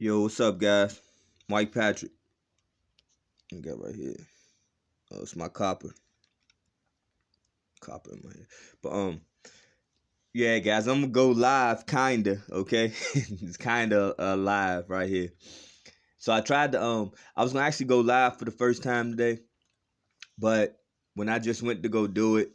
Yo, what's up, guys? Mike Patrick. I got right here. Oh, it's my copper. Copper in my head. But yeah, guys, I'm gonna go live, kinda. Okay, it's kinda live right here. So I tried to I was gonna actually go live for the first time today, but when I just went to go do it,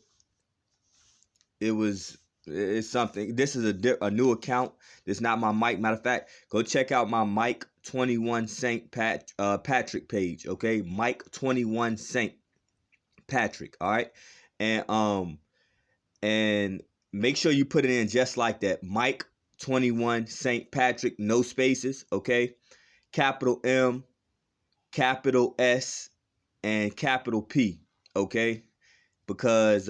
it's something. This is a new account. It's not my Mike. Matter of fact, go check out my Mike 21 Saint Patrick page. Okay, Mike 21 Saint Patrick. All right, and and make sure you put it in just like that. Mike 21 Saint Patrick, no spaces. Okay, capital M, capital S, and capital P. Okay, because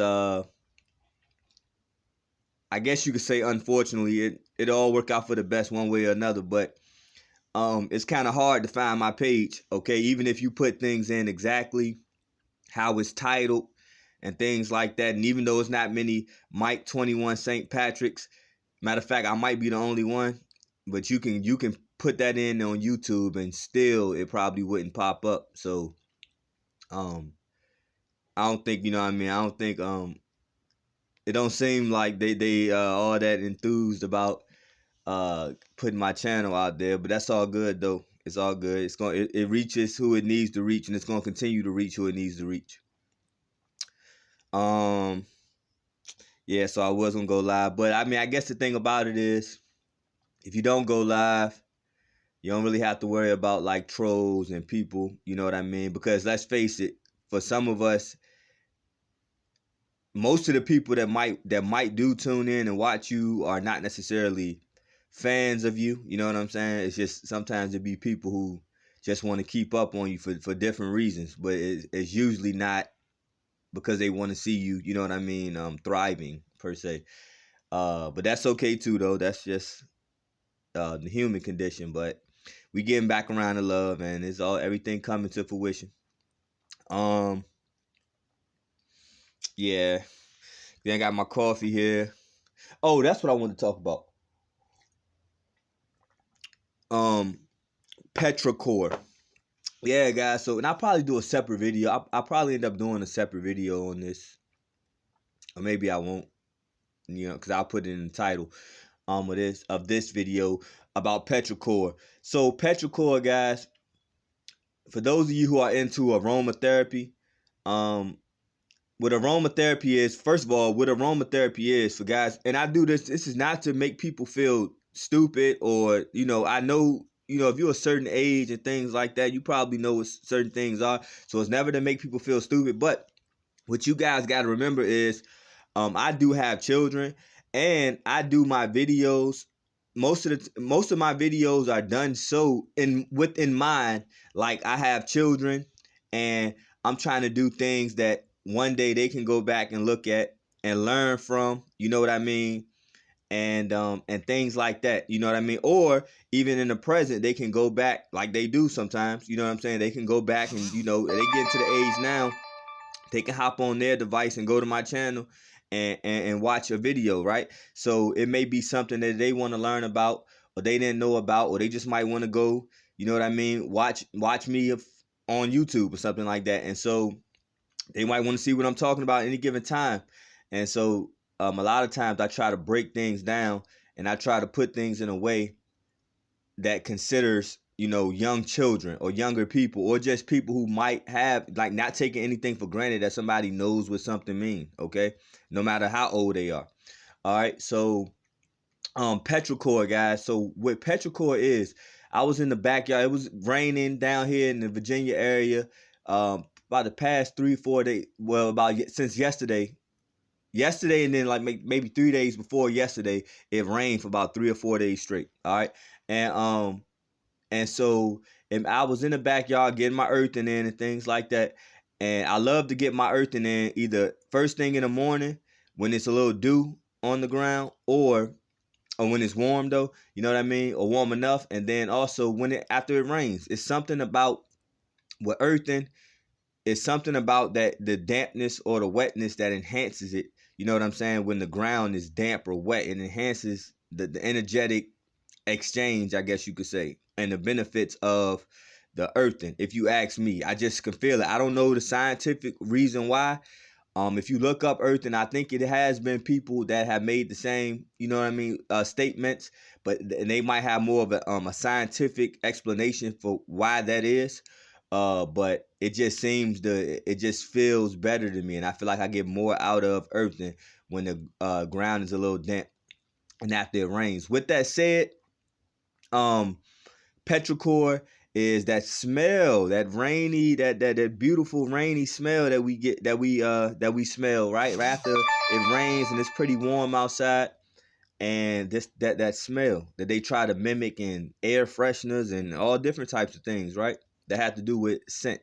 I guess you could say, unfortunately, it all worked out for the best one way or another, but it's kind of hard to find my page. Okay, even if you put things in exactly how it's titled and things like that, and even though it's not many Mike 21 St. Patrick's, matter of fact, I might be the only one, but you can put that in on YouTube and still it probably wouldn't pop up. So um I don't think, you know what I mean, I don't think it don't seem like they all that enthused about putting my channel out there, but that's all good though. It's all good. It reaches who it needs to reach, and it's gonna continue to reach who it needs to reach. um yeah, so I was gonna go live, but I mean, I guess the thing about it is, if you don't go live, you don't really have to worry about like trolls and people, you know what I mean? Because let's face it, for some of us, most of the people that might do tune in and watch you are not necessarily fans of you. You know what I'm saying? It's just sometimes it be people who just want to keep up on you for different reasons, but it's usually not because they want to see you. You know what I mean? Thriving per se. But that's okay too, though. That's just the human condition. But we getting back around to love, and it's all everything coming to fruition. Um, yeah. Then I got my coffee here. Oh, that's what I want to talk about. Um, Petrichor. Yeah, guys. So, and I'll probably do a separate video. I'll probably end up doing a separate video on this, or maybe I won't. You know, because I'll put it in the title of this video about Petrichor. So, Petrichor, guys. For those of you who are into aromatherapy, um, what aromatherapy is, first of all, what aromatherapy is for guys, and I do this. This is not to make people feel stupid, or I know. If you're a certain age and things like that, you probably know what certain things are. So it's never to make people feel stupid. But what you guys got to remember is, I do have children, and I do my videos. Most of my videos are done so within mind, like I have children, and I'm trying to do things that one day they can go back and look at and learn from. You know what I mean? And things like that. You know what I mean? Or even in the present, they can go back like they do sometimes. You know what I'm saying? They can go back and they get to the age now, they can hop on their device and go to my channel and watch a video, right? So it may be something that they want to learn about, or they didn't know about, or they just might want to go, you know what I mean, watch me on YouTube or something like that. And so they might want to see what I'm talking about at any given time. And so a lot of times I try to break things down, and I try to put things in a way that considers young children or younger people, or just people who might have, like, not taking anything for granted, that somebody knows what something means. Okay, no matter how old they are. All right, so Petrichor, guys. So what Petrichor is, I was in the backyard. It was raining down here in the Virginia area about the past 3-4 days. Well, about since yesterday, and then like maybe 3 days before yesterday, it rained for about 3 or 4 days straight. All right, and so, and I was in the backyard getting my earthing in and things like that. And I love to get my earthing in either first thing in the morning when it's a little dew on the ground, or when it's warm though, you know what I mean, or warm enough. And then also after it rains. It's something about with earthing. It's something about that, the dampness or the wetness, that enhances it. You know what I'm saying? When the ground is damp or wet, it enhances the energetic exchange, I guess you could say. and the benefits of the earthing. If you ask me, I just can feel it. I don't know the scientific reason why. If you look up earthing, I think it has been people that have made the same, you know what I mean, statements, but they might have more of a scientific explanation for why that is. But it just it just feels better to me, and I feel like I get more out of earthing when the ground is a little damp and after it rains. With that said, um, petrichor is that smell, that rainy, that beautiful rainy smell that we get, that we smell right after it rains and it's pretty warm outside, and that smell that they try to mimic in air fresheners and all different types of things, right? That have to do with scent.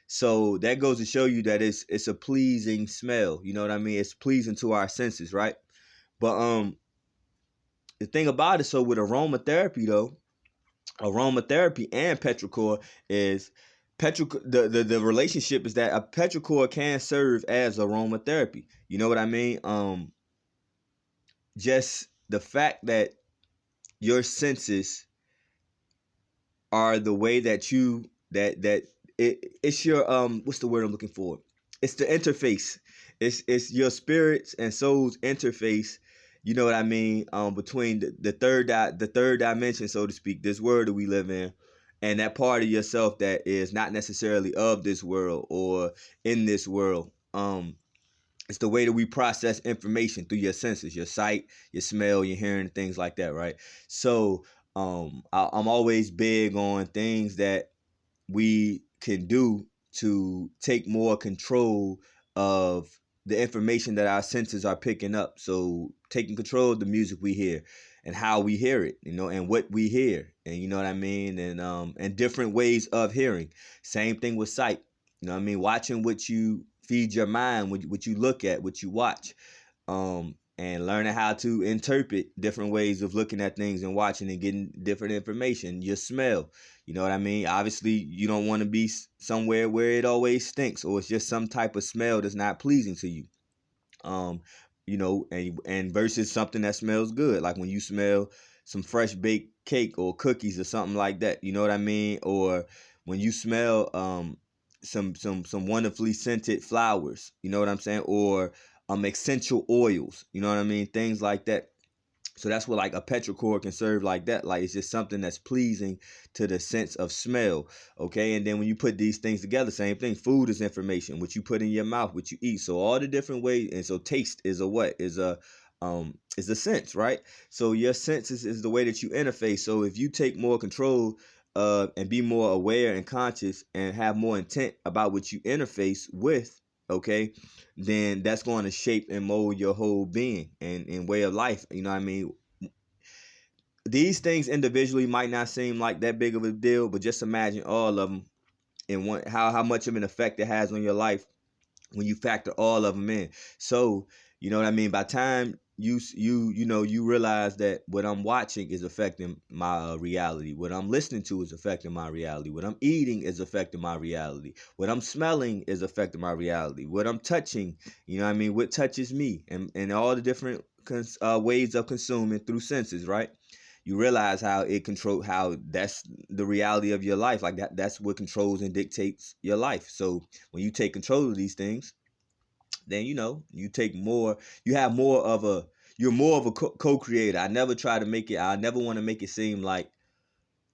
So that goes to show you that it's a pleasing smell. You know what I mean? It's pleasing to our senses, right? But the thing about it, so with aromatherapy though, aromatherapy and petrichor is the relationship is that a petrichor can serve as aromatherapy. You know what I mean? Just the fact that your senses are the way that it's your what's the word I'm looking for? It's the interface. It's your spirits and souls interface. You know what I mean? Between the third dimension, so to speak, this world that we live in, and that part of yourself that is not necessarily of this world or in this world. It's the way that we process information through your senses, your sight, your smell, your hearing, things like that, right? So I'm always big on things that we can do to take more control of the information that our senses are picking up. So taking control of the music we hear and how we hear it, you know, and what we hear, and you know what I mean, and different ways of hearing. Same thing with sight. You know what I mean? Watching what you feed your mind, what you look at, what you watch, and learning how to interpret different ways of looking at things and watching and getting different information. Your smell, you know what I mean? Obviously, you don't want to be somewhere where it always stinks or it's just some type of smell that's not pleasing to you. Um, you know, and versus something that smells good, like when you smell some fresh baked cake or cookies or something like that. You know what I mean? Or when you smell some wonderfully scented flowers. You know what I'm saying? Or essential oils. You know what I mean? Things like that. So that's what like a petrichor can serve like that. Like it's just something that's pleasing to the sense of smell. Okay. And then when you put these things together, same thing. Food is information, what you put in your mouth, what you eat. So all the different ways. And so taste is a what? Is a sense, right? So your senses is the way that you interface. So if you take more control and be more aware and conscious and have more intent about what you interface with, okay, then that's going to shape and mold your whole being and way of life. You know what I mean? These things individually might not seem like that big of a deal, but just imagine all of them and how much of an effect it has on your life when you factor all of them in. So, you know what I mean? By the time you realize that what I'm watching is affecting my reality. What I'm listening to is affecting my reality. What I'm eating is affecting my reality. What I'm smelling is affecting my reality. What I'm touching, you know what I mean? What touches me, and all the different ways of consuming through senses, right? You realize how how that's the reality of your life. Like that's what controls and dictates your life. So when you take control of these things, then you take more, you have more of a you're more of a co-creator. I never want to make it seem like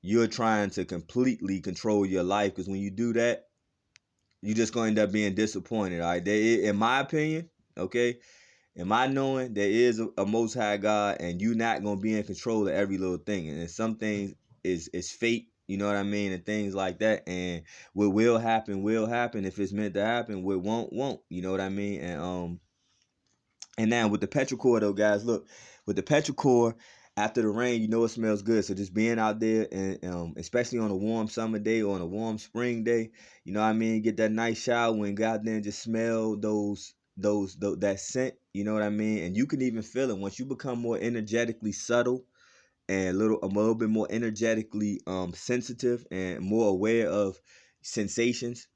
you're trying to completely control your life, because when you do that, you're just going to end up being disappointed. All right, in my opinion, okay, in my knowing, there is a most high God, and you're not going to be in control of every little thing, and some things is fate. You know what I mean? And things like that. And what will happen. If it's meant to happen, what won't. You know what I mean? And now with the petrichor though, guys, look, with the petrichor, after the rain, you know it smells good. So just being out there, and especially on a warm summer day or on a warm spring day, you know what I mean, get that nice shower and go out there and just smell that scent. You know what I mean? And you can even feel it once you become more energetically subtle and a little bit more energetically sensitive and more aware of sensations.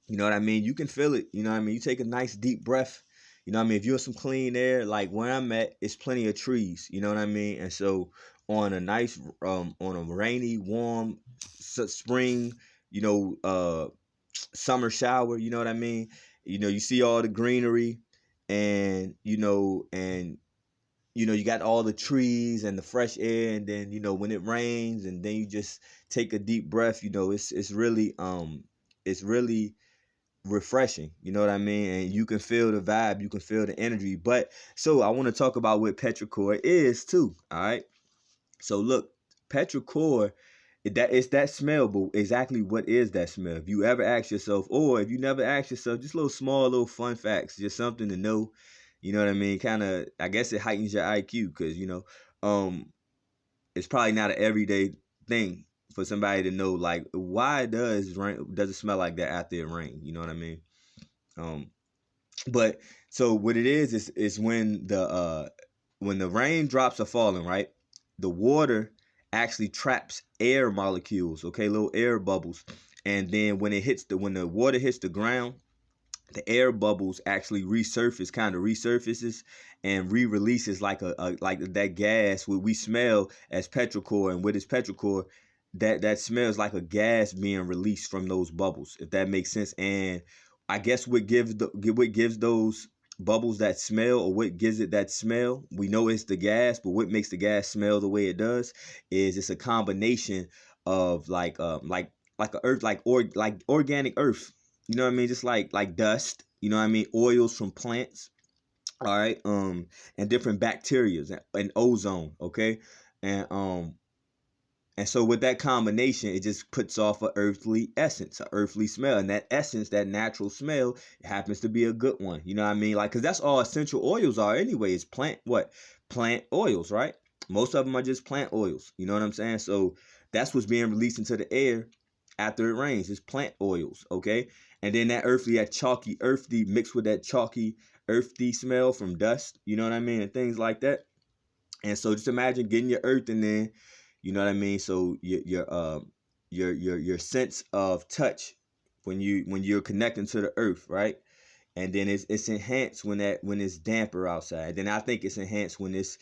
You know what I mean? You can feel it. You know what I mean? You take a nice deep breath. You know what I mean? If you're in some clean air, like where I'm at, it's plenty of trees. You know what I mean? And so on a nice on a rainy, warm spring, summer shower, you know what I mean? You see all the greenery, and you got all the trees and the fresh air, and then when it rains, and then you just take a deep breath. It's really refreshing, you know what I mean? And you can feel the vibe, you can feel the energy. But so I want to talk about what petrichor is too. All right. So look, petrichor, it's that smell, but exactly what is that smell? If you ever ask yourself, or if you never ask yourself, just little fun facts, just something to know. You know what I mean? Kind of, I guess it heightens your IQ, because um, it's probably not an everyday thing for somebody to know, like, why does it smell like that after it rains? You know what I mean? Um, but so what it is when the raindrops are falling, right? The water actually traps air molecules, okay, little air bubbles. And then when the water hits the ground, the air bubbles actually kind of resurfaces and re-releases like that gas what we smell as petrichor. And what is petrichor? That smells like a gas being released from those bubbles, if that makes sense. And I guess what gives those bubbles that smell, or what gives it that smell, we know it's the gas, but what makes the gas smell the way it does is it's a combination of like a earth, like organic earth, you know what I mean? Just like dust, you know what I mean? Oils from plants, all right, and different bacterias and ozone, okay? And and so with that combination, it just puts off a earthly essence, a earthly smell. And that essence, that natural smell, it happens to be a good one. You know what I mean? Like, because that's all essential oils are anyway, is plant oils, right? Most of them are just plant oils. You know what I'm saying? So that's what's being released into the air after it rains. It's plant oils, okay? And then that chalky, earthy, mixed with that chalky, earthy smell from dust. You know what I mean? And things like that. And so just imagine getting your earth in there, you know what I mean? So your sense of touch when you're connecting to the earth, right? And then it's enhanced when it's damper outside. Then I think it's enhanced when it's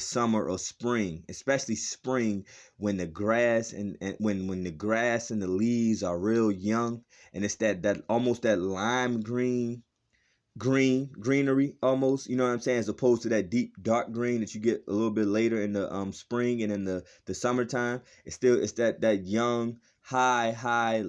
summer or spring, especially spring, when the grass and when the grass and the leaves are real young, and it's that almost that lime greenery almost, you know what I'm saying, as opposed to that deep dark green that you get a little bit later in the spring and in the summertime. It's that young high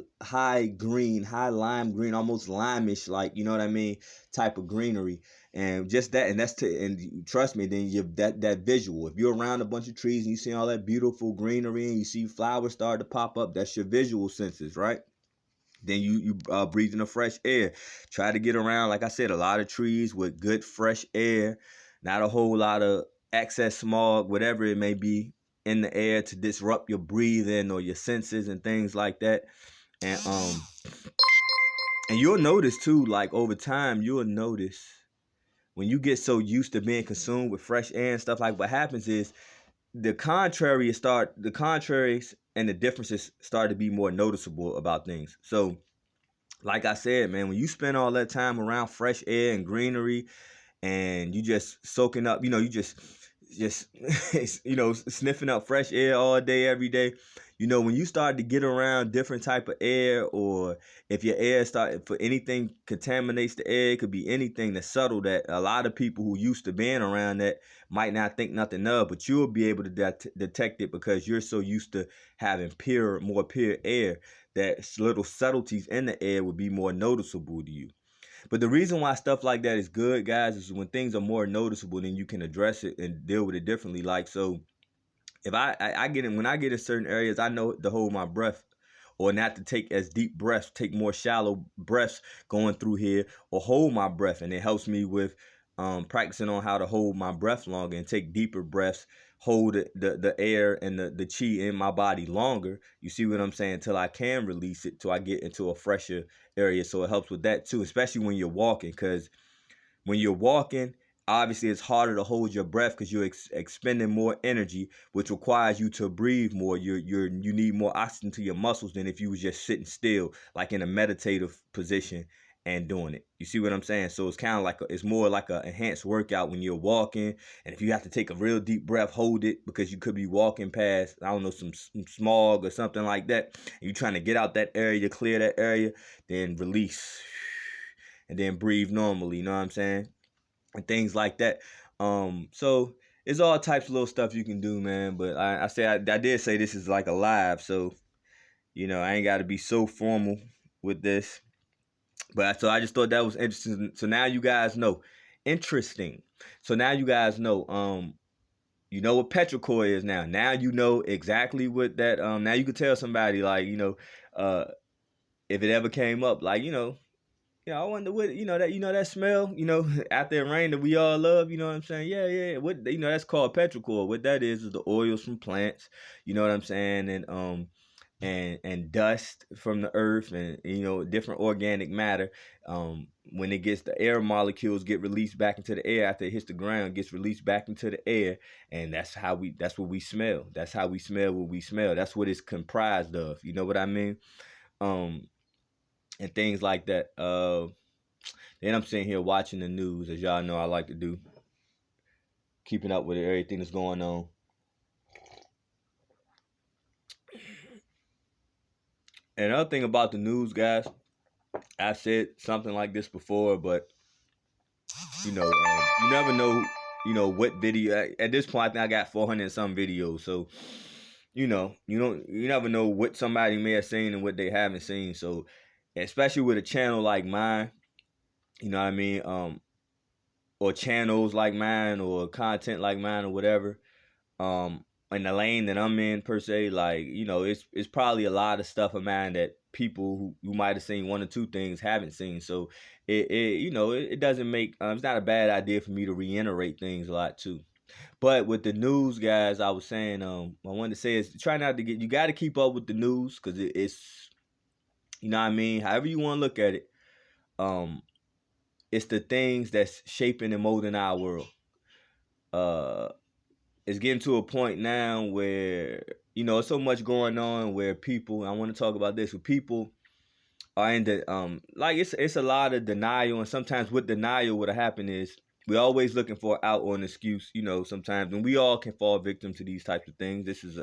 green, high lime green, almost limeish, like, you know what I mean, type of greenery. And just that, and and trust me, then you that visual, if you're around a bunch of trees and you see all that beautiful greenery and you see flowers start to pop up, that's your visual senses, right? Then you breathe in the fresh air. Try to get around, like I said, a lot of trees with good fresh air, not a whole lot of excess smog, whatever it may be in the air to disrupt your breathing or your senses and things like that. And you'll notice too, like over time, you'll notice when you get so used to being consumed with fresh air and stuff, like what happens is the contraries and the differences start to be more noticeable about things. So like I said, man, when you spend all that time around fresh air and greenery, and you just soaking up, you just sniffing up fresh air all day, every day, when you start to get around different type of air, or if your air start for anything contaminates the air, it could be anything that's subtle that a lot of people who used to being around that might not think nothing of, but you'll be able to detect it because you're so used to having more pure air, that little subtleties in the air would be more noticeable to you. But the reason why stuff like that is good, guys, is when things are more noticeable, then you can address it and deal with it differently. Like, so if I get in, when I get in certain areas, I know to hold my breath, or not to take as deep breaths, take more shallow breaths going through here, or hold my breath. And it helps me with practicing on how to hold my breath longer and take deeper breaths, hold the air and the chi in my body longer. You see what I'm saying? Until I can release it, till I get into a fresher area. So it helps with that too, especially when you're walking, because when you're walking, obviously it's harder to hold your breath because you're expending more energy, which requires you to breathe more. You need more oxygen to your muscles than if you was just sitting still, like in a meditative position, and doing it. You see what I'm saying? So it's kind of like it's more like a enhanced workout when you're walking, and if you have to take a real deep breath, hold it, because you could be walking past, I don't know, some smog or something like that, and you're trying to get out that area, clear that area, then release, and then breathe normally. You know what I'm saying? And things like that. So it's all types of little stuff you can do, man. But I did say this is like a live, so I ain't got to be so formal with this. But so I just thought that was interesting. So now you guys know. Interesting. So now you guys know. You know what petrichor is now. Now you know exactly what that. Now you could tell somebody, like, if it ever came up, like, I wonder what, that smell, after it rained that we all love, you know what I'm saying? Yeah, yeah. What, that's called petrichor. What that is the oils from plants, you know what I'm saying? And dust from the earth, and different organic matter. When it gets, the air molecules get released back into the air after it hits the ground, gets released back into the air, and that's what we smell. That's how we smell what we smell. That's what it's comprised of. You know what I mean? And things like that. Then I'm sitting here watching the news, as y'all know I like to do, keeping up with everything that's going on. And another thing about the news, guys, I've said something like this before, but you never know, what video. At this point, I think I got 400 and some videos, so you never know what somebody may have seen and what they haven't seen. So, especially with a channel like mine, you know what I mean, or channels like mine, or content like mine, or whatever. In the lane that I'm in, per se, like, it's probably a lot of stuff of mine that people who might have seen one or two things haven't seen. So it doesn't make, it's not a bad idea for me to reiterate things a lot too. But with the news, guys, I was saying, I wanted to say is, try not to you got to keep up with the news, because it's, you know what I mean, however you want to look at it, it's the things that's shaping and molding our world. It's getting to a point now where, it's so much going on where people, I want to talk about this, where people are in the, like, it's a lot of denial. And sometimes with denial, what'll happen is we're always looking for an out or an excuse, sometimes, and we all can fall victim to these types of things. This is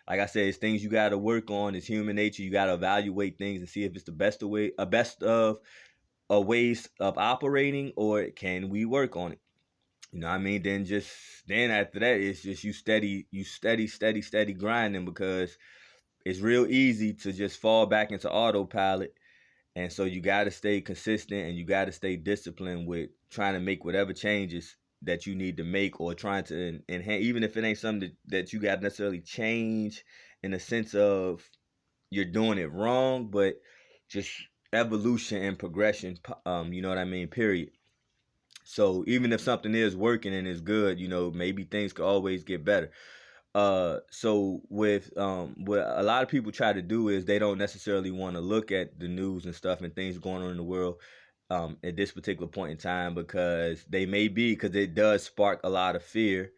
like I said, it's things you got to work on. It's human nature. You got to evaluate things and see if it's the best of ways of operating, or can we work on it? You know what I mean? Then after that, it's just you steady grinding, because it's real easy to just fall back into autopilot. And so you got to stay consistent, and you got to stay disciplined with trying to make whatever changes that you need to make, or trying to enhance, even if it ain't something that you got to necessarily change in the sense of you're doing it wrong, but just evolution and progression, you know what I mean, period. So even if something is working and is good, maybe things could always get better. So with what a lot of people try to do is they don't necessarily want to look at the news and stuff and things going on in the world at this particular point in time, because because it does spark a lot of fear,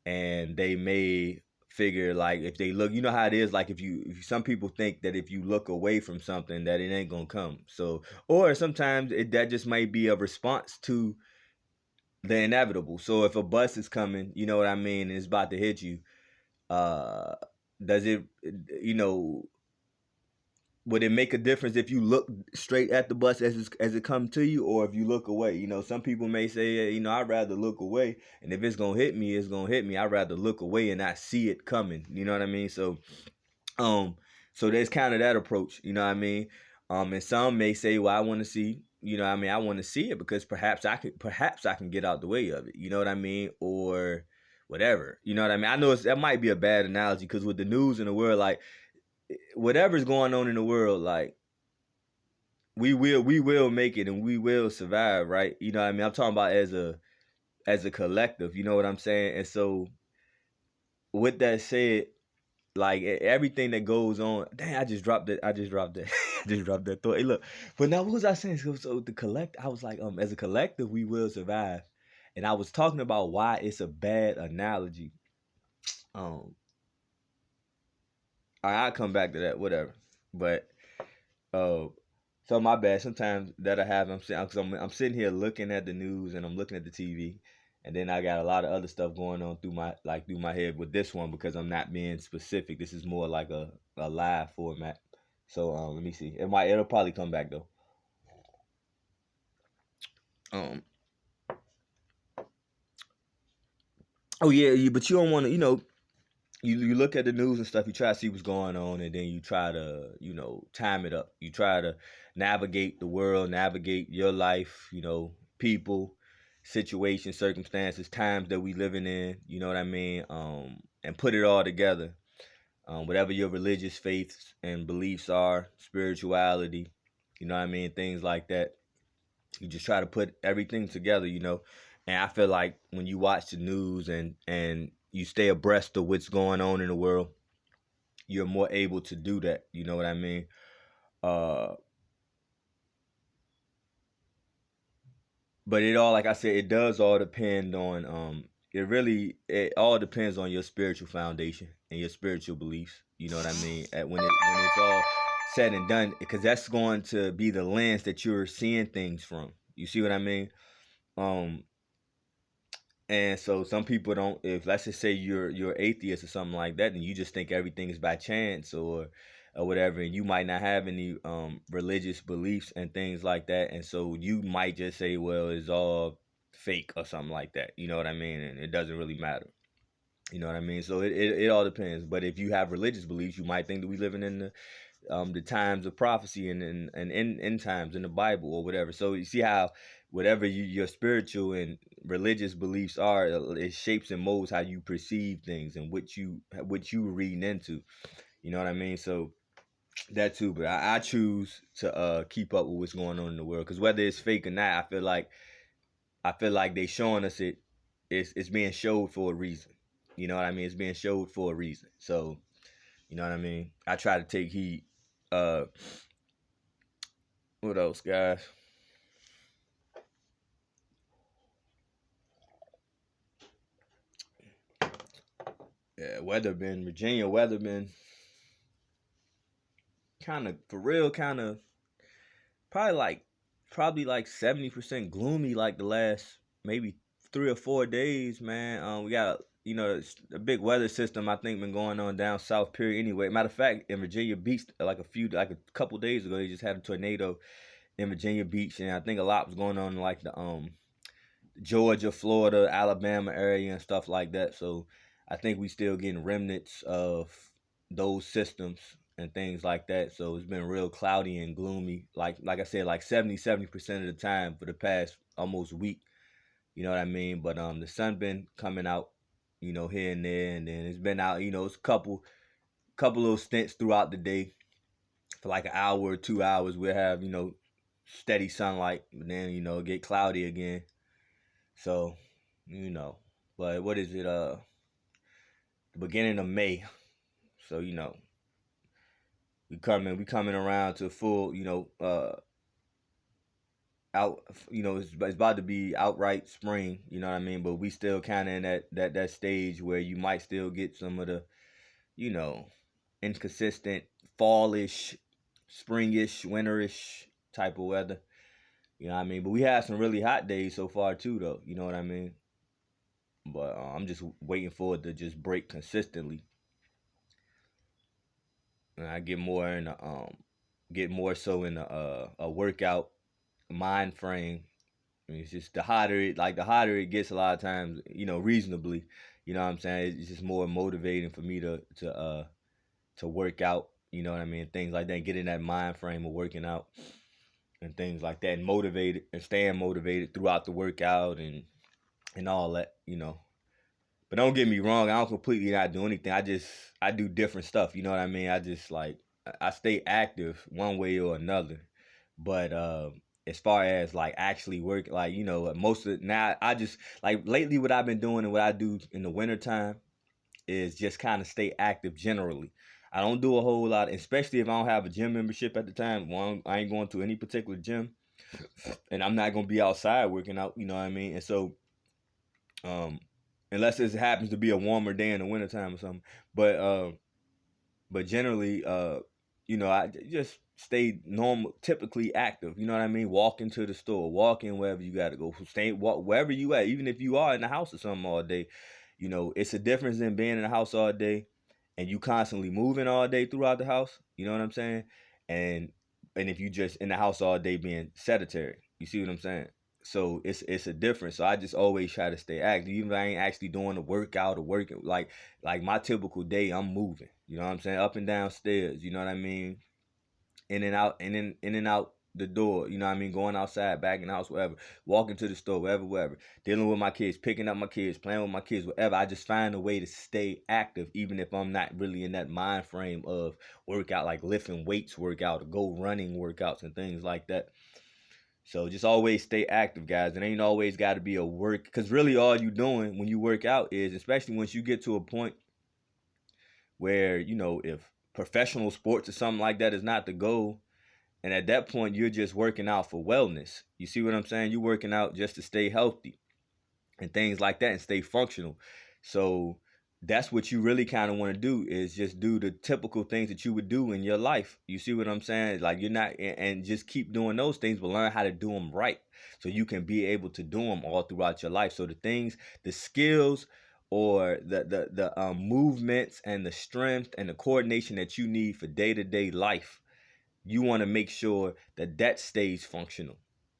and they may figure, like, if they look, you know how it is, like, if some people think that if you look away from something, that it ain't gonna come. So, or sometimes that just might be a response to the inevitable. So if a bus is coming, you know what I mean, and it's about to hit you, uh does it, you know would it make a difference if you look straight at the bus as it comes to you, or if you look away? Some people may say, I'd rather look away, and if it's gonna hit me, it's gonna hit me. I'd rather look away and not see it coming. You know what I mean? So um, so there's kind of that approach, you know what I mean? And some may say, well, I want to see, I want to see it because perhaps I can get out the way of it, you know what I mean? Or whatever, you know what I mean? I know that might be a bad analogy, because with the news in the world, like, whatever's going on in the world, like, we will make it and we will survive, right? You know what I mean? I'm talking about as a collective, you know what I'm saying? And so with that said, like, everything that goes on, dang, I just dropped that. I just dropped that. I just dropped that thought. Hey, look, but now what was I saying? So the collect, I was like, as a collective, we will survive, and I was talking about why it's a bad analogy. I'll come back to that, whatever. But uh, So my bad. Sometimes that'll happen. I'm sitting here looking at the news and I'm looking at the TV, and then I got a lot of other stuff going on through my head with this one because I'm not being specific. This is more like a live format. So let me see. It'll probably come back though. Um oh yeah, but you don't want to, you look at the news and stuff, you try to see what's going on, and then you try to, time it up. You try to navigate the world, navigate your life, people, situations, circumstances, times that we living in, you know what I mean? And put it all together. Whatever your religious faiths and beliefs are, spirituality, you know what I mean, things like that. You just try to put everything together. And I feel like when you watch the news and you stay abreast of what's going on in the world, you're more able to do that. You know what I mean? Uh, but it all, like I said, it does all depend on it all depends on your spiritual foundation and your spiritual beliefs. You know what I mean? When it's all said and done, because that's going to be the lens that you're seeing things from. You see what I mean? Um, And so some people don't. If let's just say you're atheist or something like that, and you just think everything is by chance or whatever, and you might not have any religious beliefs and things like that, and so you might just say, well, it's all fake or something like that. You know what I mean? And it doesn't really matter. You know what I mean? So it all depends. But if you have religious beliefs, you might think that we living in the times of prophecy and in times in the Bible or whatever. So you see how whatever your spiritual and religious beliefs are, it shapes and molds how you perceive things and what you reading into. You know what I mean? So that too. But I choose to keep up with what's going on in the world because whether it's fake or not, I feel like they showing us it's being showed for a reason. You know what I mean? It's being showed for a reason. So you know what I mean? I try to take heed. Uh, what else, guys? Yeah, weather been Virginia weather been kind of for real, kind of probably like 70% gloomy like the last maybe 3 or 4 days, man. We got a big weather system I think been going on down south. Period. Anyway, matter of fact, in Virginia Beach, like a couple days ago, they just had a tornado in Virginia Beach, and I think a lot was going on in like the Georgia, Florida, Alabama area and stuff like that. So I think we still getting remnants of those systems and things like that. So it's been real cloudy and gloomy. Like I said, like 70% of the time for the past almost week. You know what I mean? But the sun been coming out, here and there, and then it's been out, it's a couple little stints throughout the day for like an hour or 2 hours. We'll have, steady sunlight, but then, it get cloudy again. So, you know. But what is it? The beginning of May. So, we coming around to full, out it's about to be outright spring, you know what I mean? But we still kinda in that stage where you might still get some of the, you know, inconsistent fallish, springish, winterish type of weather. You know what I mean? But we had some really hot days so far too though, you know what I mean? But I'm just waiting for it to just break consistently, and I get more so in a workout mind frame. I mean, it's just the hotter it gets a lot of times, reasonably, you know what I'm saying? It's just more motivating for me to work out, you know what I mean? Things like that, get in that mind frame of working out and things like that, and motivated and staying motivated throughout the workout and all that. But don't get me wrong, I don't completely not do anything. I do different stuff. You know what I mean? I just I stay active one way or another. But as far as like actually work, like most of now I just like lately what I've been doing and what I do in the wintertime is just kind of stay active generally. I don't do a whole lot, especially if I don't have a gym membership at the time. One, I ain't going to any particular gym, and I'm not gonna be outside working out. You know what I mean? And so um, unless it happens to be a warmer day in the wintertime or something. But but generally, I just stay normal, typically active. You know what I mean? Walking to the store, walking wherever you got to go, stay walk wherever you at. Even if you are in the house or something all day, it's a difference in being in the house all day, and you constantly moving all day throughout the house. You know what I'm saying? And and if you just in the house all day being sedentary, you see what I'm saying? So it's a difference. So I just always try to stay active, even if I ain't actually doing a workout or working like my typical day. I'm moving. You know what I'm saying? Up and down stairs. You know what I mean? In and out, in and out the door. You know what I mean? Going outside, back in the house, wherever. Walking to the store, wherever. Dealing with my kids, picking up my kids, playing with my kids, whatever. I just find a way to stay active, even if I'm not really in that mind frame of workout, like lifting weights workout or go running workouts and things like that. So just always stay active, guys. It ain't always got to be a work, because really all you doing when you work out is, especially once you get to a point where, if professional sports or something like that is not the goal, and at that point you're just working out for wellness. You see what I'm saying? You're working out just to stay healthy and things like that and stay functional. So that's what you really kind of want to do, is just do the typical things that you would do in your life. You see what I'm saying? Like, you're not, and just keep doing those things, but learn how to do them right, so you can be able to do them all throughout your life. So the skills, or the movements and the strength and the coordination that you need for day-to-day life, you want to make sure that stays functional.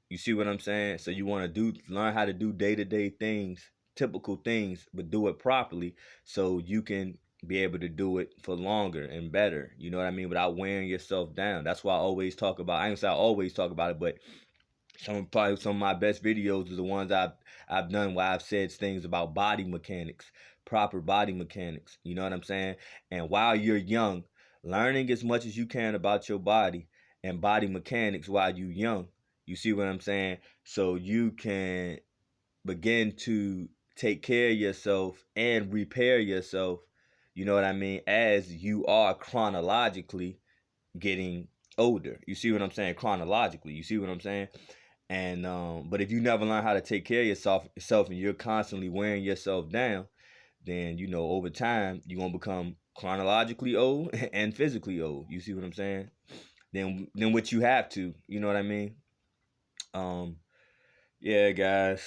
You see what I'm saying? So you want to learn how to do day-to-day things, typical things, but do it properly, so you can be able to do it for longer and better. You know what I mean? Without wearing yourself down. That's why I always talk about, I ain't say I always talk about it, but some of my best videos are the ones I've done where I've said things about body mechanics, proper body mechanics. You know what I'm saying? And while you're young, learning as much as you can about your body and body mechanics while you're young. You see what I'm saying? So you can begin to take care of yourself and repair yourself. You know what I mean? As you are chronologically getting older. You see what I'm saying? Chronologically. You see what I'm saying? And but if you never learn how to take care of yourself and you're constantly wearing yourself down, then over time you're gonna become chronologically old and physically old. You see what I'm saying? Then what you have to, you know what I mean? Um, yeah, guys.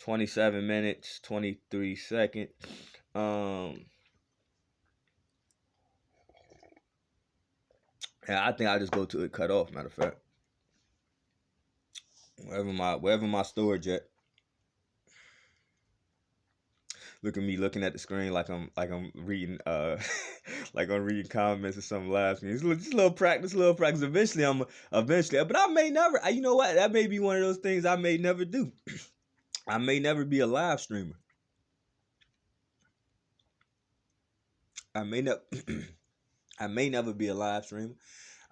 27 minutes, 23 seconds. Yeah, I think I'll just go to it cut off, matter of fact. Wherever my storage at. Look at me looking at the screen like I'm reading like I'm reading comments or something last me. It's just a little practice. Eventually, but I may never. You know what? That may be one of those things I may never do. I may never be a live streamer. I may never. I may never be a live streamer.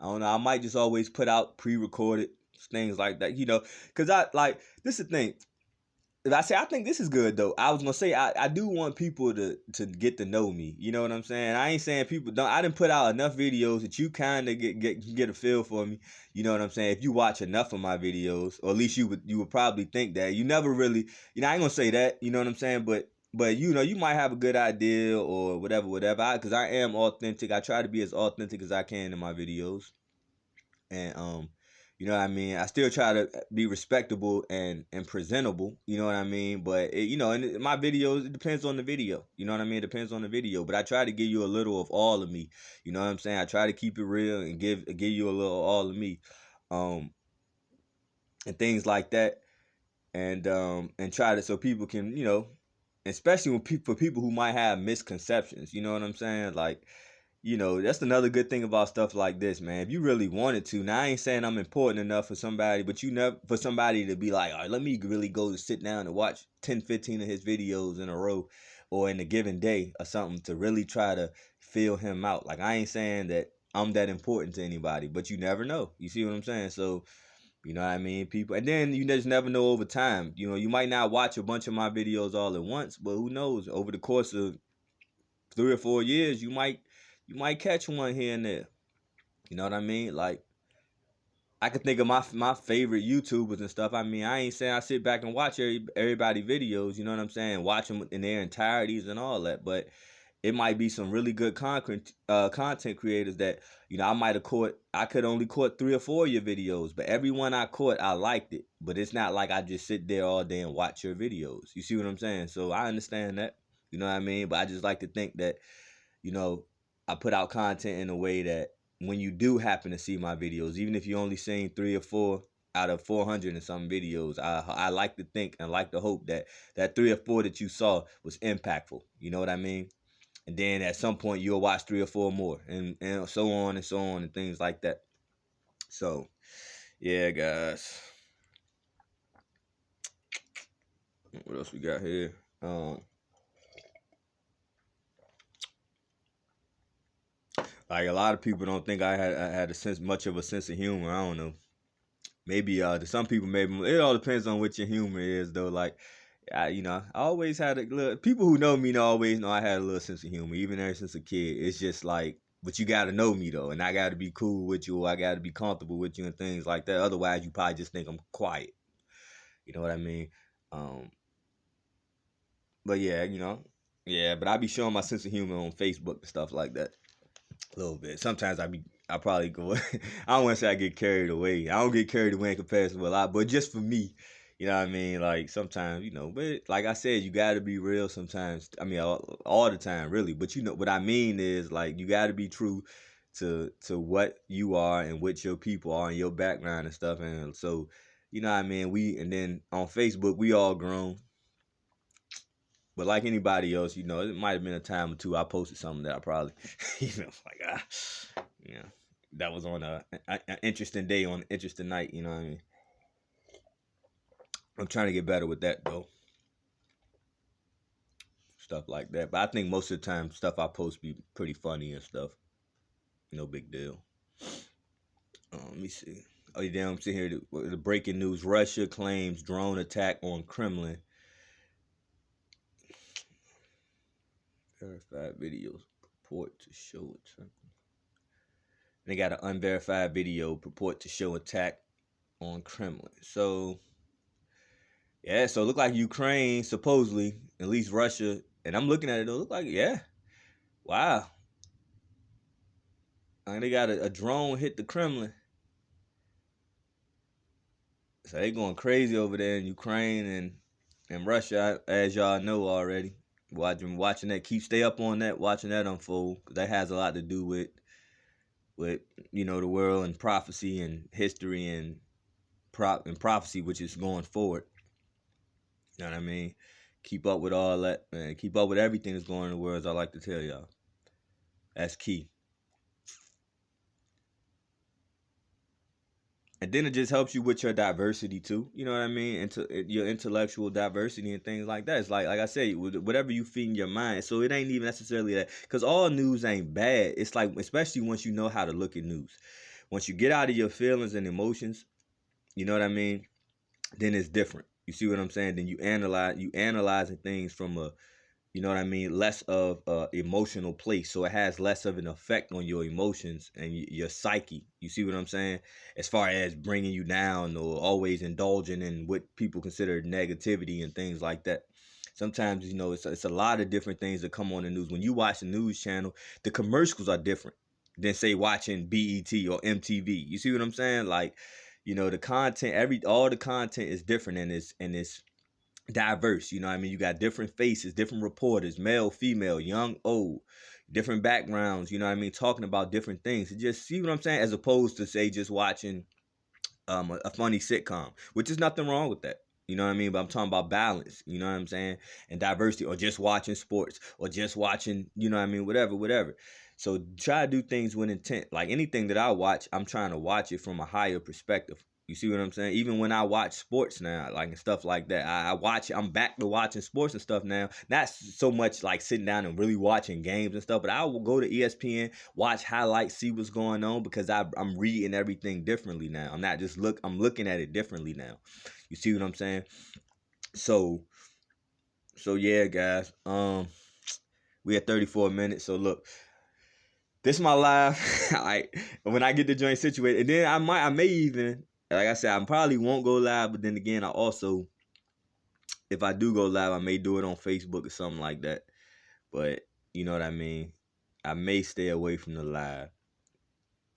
I don't know. I might just always put out pre-recorded things like that. Because this is the thing. If I say I think this is good though, I was gonna say I do want people to get to know me. You know what I'm saying? I ain't saying people don't. I didn't put out enough videos that you kind of get a feel for me. You know what I'm saying? If you watch enough of my videos, or at least you would probably think that. You never really, I ain't gonna say that. You know what I'm saying? But you might have a good idea or whatever. Because I am authentic. I try to be as authentic as I can in my videos, and you know what I mean? I still try to be respectable and presentable, you know what I mean? But in my videos, it depends on the video. You know what I mean? It depends on the video, but I try to give you a little of all of me. You know what I'm saying? I try to keep it real and give you a little of all of me. And things like that, and try to, so people can, especially for people who might have misconceptions, you know what I'm saying? Like, that's another good thing about stuff like this, man. If you really wanted to, now I ain't saying I'm important enough for somebody, but for somebody to be like, all right, let me really go to sit down and watch 10, 15 of his videos in a row or in a given day or something, to really try to feel him out. Like, I ain't saying that I'm that important to anybody, but you never know. You see what I'm saying? So, you know what I mean? People, and then you just never know over time. You might not watch a bunch of my videos all at once, but who knows? Over the course of 3 or 4 years, you might catch one here and there. You know what I mean? Like, I could think of my favorite YouTubers and stuff. I mean, I ain't saying I sit back and watch everybody videos. You know what I'm saying? Watch them in their entireties and all that. But it might be some really good content creators that, I could only caught 3 or 4 of your videos, but every one I caught, I liked it. But it's not like I just sit there all day and watch your videos. You see what I'm saying? So I understand that. You know what I mean? But I just like to think that, you know, I put out content in a way that when you do happen to see my videos, even if you only seen 3 or 4 out of 400 and some videos, I like to think and like to hope that that 3 or 4 that you saw was impactful. You know what I mean? And then at some point you'll watch 3 or 4 more, and so on and so on and things like that. So yeah, guys. What else we got here? Like a lot of people don't think I had much of a sense of humor. I don't know. Maybe to some people, maybe it all depends on what your humor is, though. Like, I always had a little. People who know me always know I had a little sense of humor, even ever since a kid. It's just like, but you got to know me though, and I got to be cool with you, or I got to be comfortable with you, and things like that. Otherwise, you probably just think I'm quiet. You know what I mean? Um, but yeah, yeah. But I be showing my sense of humor on Facebook and stuff like that. A little bit. Sometimes I probably go. I don't want to say I get carried away. I don't get carried away in comparison with a lot, but just for me, you know what I mean. Like sometimes, but like I said, you got to be real sometimes. I mean, all the time, really. But what I mean is like you got to be true to what you are and what your people are and your background and stuff. And so, you know what I mean. And then on Facebook, we all grown. But like anybody else, it might have been a time or two I posted something that I probably, like, that was on an interesting day on an interesting night, you know what I mean? I'm trying to get better with that, though. Stuff like that. But I think most of the time, stuff I post be pretty funny and stuff. No big deal. Let me see. Oh, yeah, I'm sitting here. The breaking news. Russia claims drone attack on Kremlin. Verified videos purport to show attack. They got an unverified video purport to show attack on Kremlin. So, yeah, so it looked like Ukraine, supposedly, at least Russia, and I'm looking at it, it look like, yeah, wow. And they got a drone hit the Kremlin. So they going crazy over there in Ukraine and Russia, as y'all know already. Watching that, stay up on that, watching that unfold. That has a lot to do with the world and prophecy and history and prophecy, which is going forward. You know what I mean? Keep up with all that, man. Keep up with everything that's going on in the world, as I like to tell y'all. That's key. And then it just helps you with your diversity too. You know what I mean? Your intellectual diversity and things like that. It's like I say, whatever you feed in your mind. So it ain't even necessarily that, because all news ain't bad. It's like, especially once you know how to look at news. Once you get out of your feelings and emotions, you know what I mean? Then it's different. You see what I'm saying? Then you analyzing things from a, you know what I mean, less of a emotional place. So it has less of an effect on your emotions and your psyche. You see what I'm saying? As far as bringing you down or always indulging in what people consider negativity and things like that. Sometimes, it's a lot of different things that come on the news. When you watch the news channel, the commercials are different than, say, watching BET or MTV. You see what I'm saying? Like, the content, all the content is different, and it's diverse. You know what I mean? You got different faces, different reporters, male, female, young, old, different backgrounds, you know what I mean, talking about different things. You just see what I'm saying? As opposed to, say, just watching a funny sitcom, which is nothing wrong with that. You know what I mean? But I'm talking about balance, you know what I'm saying? And diversity, or just watching sports, or just watching, you know what I mean, whatever. So try to do things with intent. Like anything that I watch, I'm trying to watch it from a higher perspective. You see what I'm saying? Even when I watch sports now, like, and stuff like that, I'm back to watching sports and stuff now. Not so much like sitting down and really watching games and stuff, but I will go to ESPN, watch highlights, see what's going on, because I'm reading everything differently now. I'm looking at it differently now. You see what I'm saying? So yeah, guys. We at 34 minutes. So look, this is my live. When I get the joint situated, and then I may even, like I said, I probably won't go live, but then again, I also, if I do go live, I may do it on Facebook or something like that. But you know what I mean, I may stay away from the live.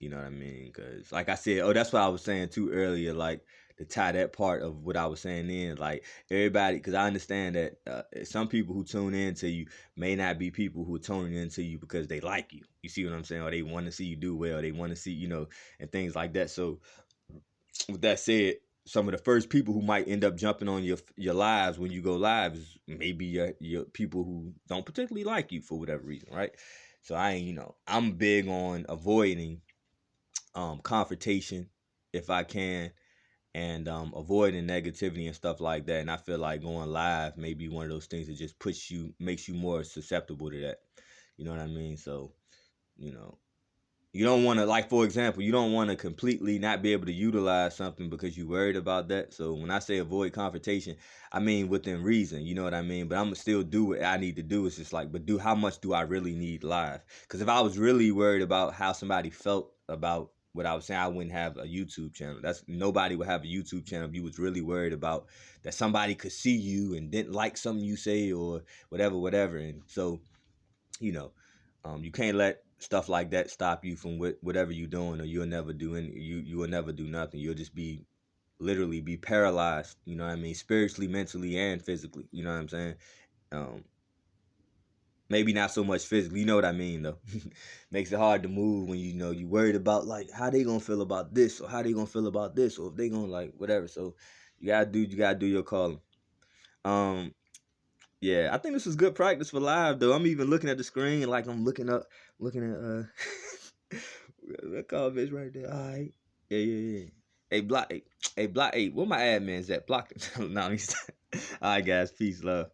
You know what I mean? Because, like I said, that's what I was saying too earlier. Like, to tie that part of what I was saying in, like, everybody, because I understand that some people who tune in to you may not be people who are tuning into you because they like you. You see what I'm saying? Or they want to see you do well. They want to see, and things like that. So, with that said, some of the first people who might end up jumping on your lives when you go live is maybe your people who don't particularly like you for whatever reason, right? So I ain't, I'm big on avoiding confrontation if I can, and avoiding negativity and stuff like that. And I feel like going live may be one of those things that just makes you more susceptible to that. You know what I mean? So, you know, you don't want to, like, for example, you don't want to completely not be able to utilize something because you're worried about that. So when I say avoid confrontation, I mean within reason. You know what I mean? But I'm gonna still do what I need to do. It's just like, but how much do I really need live? Because if I was really worried about how somebody felt about what I was saying, I wouldn't have a YouTube channel. Nobody would have a YouTube channel if you was really worried about that somebody could see you and didn't like something you say or whatever. And so, you know, you can't let stuff like that stop you from whatever you're doing, or you'll never do you will never do nothing. You'll just be literally be paralyzed. You know what I mean? Spiritually, mentally, and physically. You know what I'm saying? Um, Maybe not so much physically. You know what I mean, though. Makes it hard to move when you worried about, like, how they gonna feel about this, or how they gonna feel about this, or if they gonna, like, whatever. So you gotta do your calling. Um, Yeah, I think this was good practice for live though. I'm even looking at the screen like I'm looking at that call bitch right there. All right, yeah. Hey, block, hey, what my admins at? Block it. No, he's all right, guys. Peace, love.